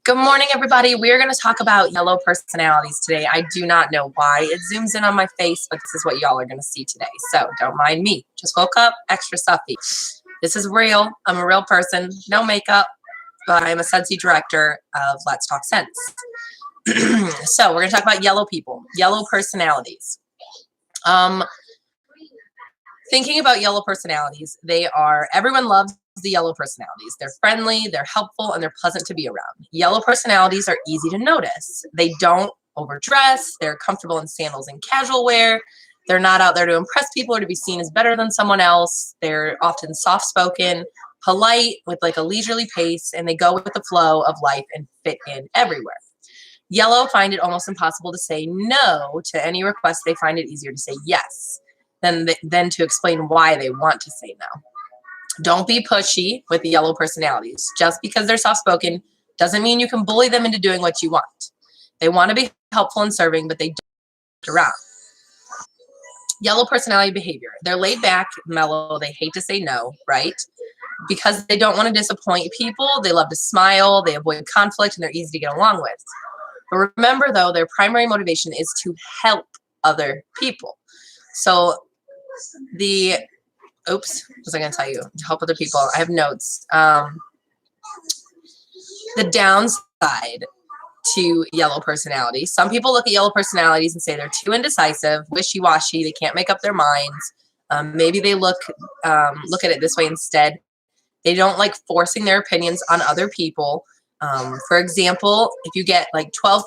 Good morning, everybody. We're going to talk about yellow personalities today. I do not know why it zooms in on my face, but this is what y'all are going to see today. So don't mind me. Just woke up, extra stuffy. This is real. I'm a real person. No makeup, but I'm a Sensi director of Let's Talk Sense. So we're going to talk about yellow people, yellow personalities. Thinking about yellow personalities, everyone loves the yellow personalities. They're friendly, they're helpful, and they're pleasant to be around. Yellow personalities are easy to notice. They don't overdress. They're comfortable in sandals and casual wear. They're not out there to impress people or to be seen as better than someone else. They're often soft-spoken, polite, with like a leisurely pace, and they go with the flow of life and fit in everywhere. Yellow find it almost impossible to say no to any request. They find it easier to say yes than to explain why they want to say no. Don't be pushy with the yellow personalities. Just because they're soft-spoken doesn't mean you can bully them into doing what you want. They want to be helpful and serving, but they don't around. Yellow personality behavior. They're laid back, mellow. They hate to say no, right? Because they don't want to disappoint people. They love to smile. They avoid conflict, and they're easy to get along with. But remember, though, their primary motivation is to help other people. So what was I going to tell you? To help other people. I have notes. The downside to yellow personality. Some people look at yellow personalities and say they're too indecisive, wishy-washy, they can't make up their minds. Maybe they look at it this way instead. They don't like forcing their opinions on other people. For example, if you get like 12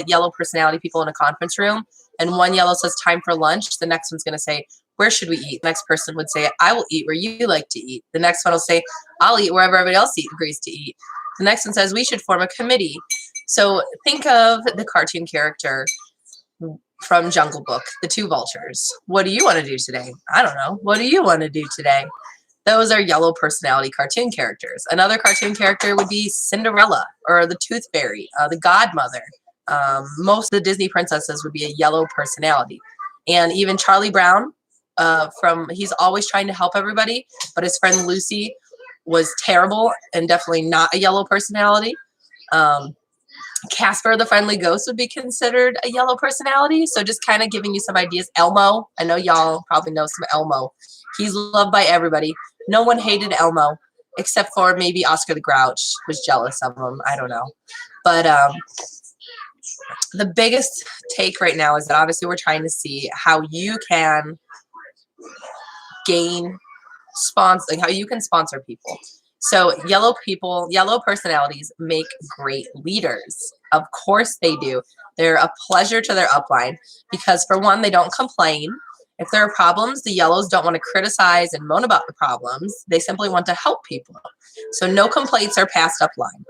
yellow personality people in a conference room, and one yellow says time for lunch, the next one's going to say, where should we eat? The next person would say, I will eat where you like to eat. The next one will say, I'll eat wherever everybody else agrees to eat. The next one says, we should form a committee. So think of the cartoon character from Jungle Book, the two vultures. What do you want to do today? I don't know. What do you want to do today? Those are yellow personality cartoon characters. Another cartoon character would be Cinderella or the Tooth Fairy, the Godmother. Most of the Disney princesses would be a yellow personality. And even Charlie Brown, he's always trying to help everybody, but his friend Lucy was terrible and definitely not a yellow personality. Casper the Friendly Ghost would be considered a yellow personality. So just kind of giving you some ideas. Elmo, I know y'all probably know some Elmo. He's loved by everybody. No one hated Elmo except for maybe Oscar the Grouch was jealous of him. I don't know. But the biggest take right now is that obviously we're trying to see how you can how you can sponsor people. So yellow personalities make great leaders. Of course they do. They're a pleasure to their upline because for one, they don't complain. If there are problems, the yellows don't want to criticize and moan about the problems. They simply want to help people. So no complaints are passed upline.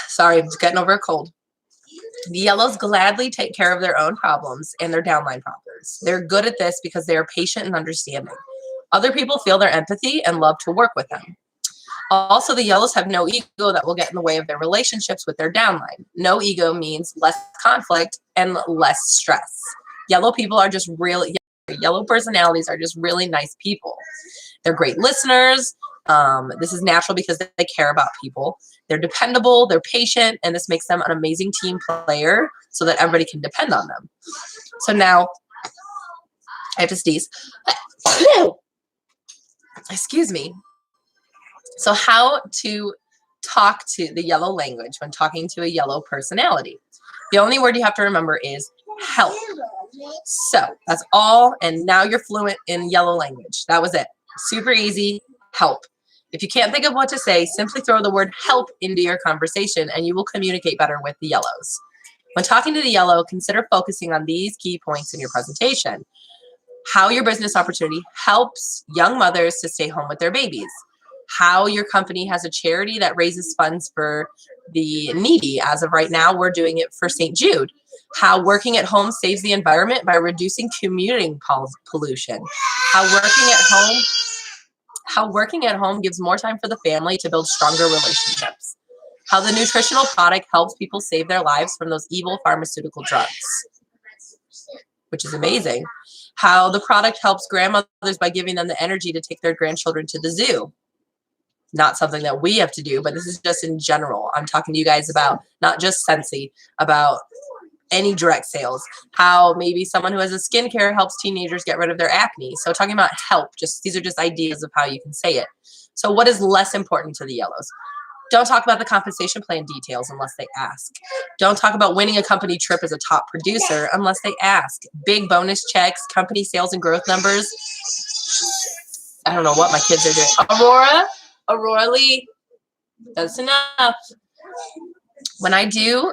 Sorry, I'm just getting over a cold. The yellows gladly take care of their own problems and their downline problems. They're good at this because they are patient and understanding. Other people feel their empathy and love to work with them. Also, the yellows have no ego that will get in the way of their relationships with their downline. No ego means less conflict and less stress. Yellow personalities are just really nice people. They're great listeners. This is natural because they care about people. They're dependable, they're patient, and this makes them an amazing team player so that everybody can depend on them. So now, I have to sneeze. Excuse me. So how to talk to the yellow language when talking to a yellow personality. The only word you have to remember is help. So that's all, and now you're fluent in yellow language. That was it. Super easy, help. If you can't think of what to say, simply throw the word help into your conversation and you will communicate better with the yellows. When talking to the yellow, consider focusing on these key points in your presentation. How your business opportunity helps young mothers to stay home with their babies. How your company has a charity that raises funds for the needy. As of right now, we're doing it for St. Jude. How working at home saves the environment by reducing commuting pollution. How working at home gives more time for the family to build stronger relationships. How the nutritional product helps people save their lives from those evil pharmaceutical drugs, which is amazing. How the product helps grandmothers by giving them the energy to take their grandchildren to the zoo. not something that we have to do, but this is just in general. I'm talking to you guys about not just Scentsy, about any direct sales, how maybe someone who has a skincare helps teenagers get rid of their acne. So talking about help, these are just ideas of how you can say it. So what is less important to the yellows? Don't talk about the compensation plan details unless they ask. Don't talk about winning a company trip as a top producer unless they ask. Big bonus checks, company sales and growth numbers. I don't know what my kids are doing. Aurora Lee, that's enough. When I do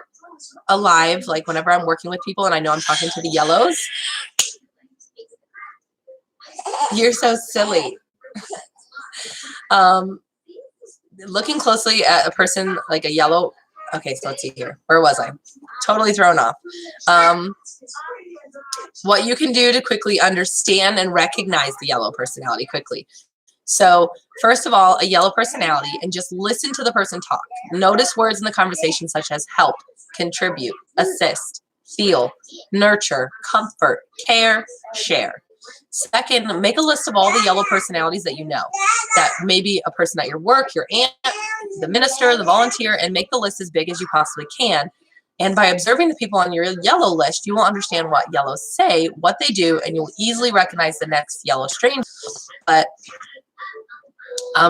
a live, like whenever I'm working with people and I know I'm talking to the yellows, you're so silly. Looking closely at a person like a yellow. Okay, so let's see here. Where was I? Totally thrown off. What you can do to quickly understand and recognize the yellow personality quickly. So first of all, a yellow personality, and just listen to the person talk. Notice words in the conversation such as help, contribute, assist, feel, nurture, comfort, care, share. Second, make a list of all the yellow personalities that you know. That may be a person at your work, your aunt, the minister, the volunteer, and make the list as big as you possibly can. And by observing the people on your yellow list, you will understand what yellows say, what they do, and you'll easily recognize the next yellow stranger. But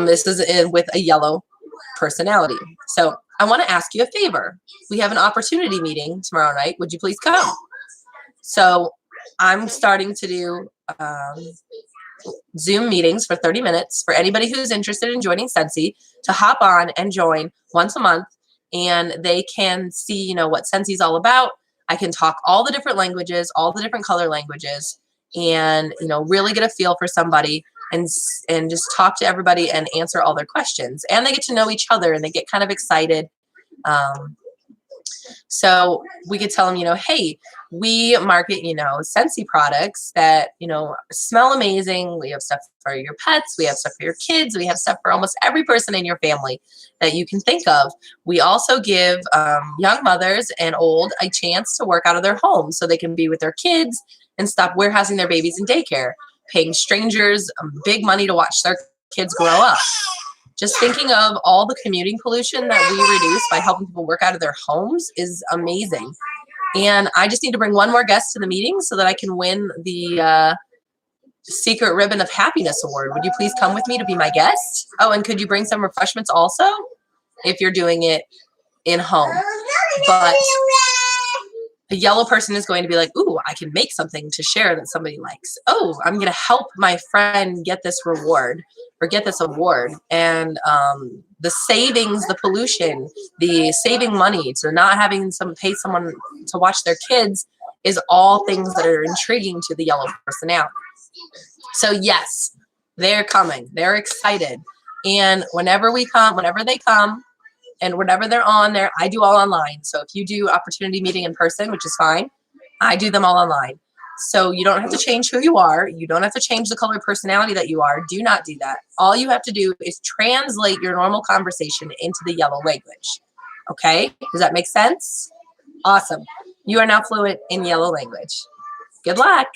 this is with a yellow personality. So I want to ask you a favor. We have an opportunity meeting tomorrow night. Would you please come? So I'm starting to do Zoom meetings for 30 minutes for anybody who's interested in joining Scentsy to hop on and join once a month, and they can see, you know, what Scentsy is all about. I can talk all the different languages, all the different color languages, and, you know, really get a feel for somebody and just talk to everybody and answer all their questions. And they get to know each other and they get kind of excited. So we could tell them, you know, hey, we market, you know, Scentsy products that, you know, smell amazing. We have stuff for your pets. We have stuff for your kids. We have stuff for almost every person in your family that you can think of. We also give young mothers and old a chance to work out of their homes so they can be with their kids and stop warehousing their babies in daycare, paying strangers big money to watch their kids grow up. Just thinking of all the commuting pollution that we reduce by helping people work out of their homes is amazing. And I just need to bring one more guest to the meeting so that I can win the Secret Ribbon of Happiness Award. Would you please come with me to be my guest? Oh, and could you bring some refreshments also if you're doing it in home? But a yellow person is going to be like, ooh, I can make something to share that somebody likes. Oh, I'm going to help my friend get this reward or get this award. And the savings, the pollution, the saving money to not having pay someone to watch their kids is all things that are intriguing to the yellow personality. So yes, they're coming. They're excited. And whenever they come, and whenever they're on there, I do all online. So if you do opportunity meeting in person, which is fine, I do them all online. So you don't have to change who you are. You don't have to change the color personality that you are. Do not do that. All you have to do is translate your normal conversation into the yellow language. Okay? Does that make sense? Awesome. You are now fluent in yellow language. Good luck.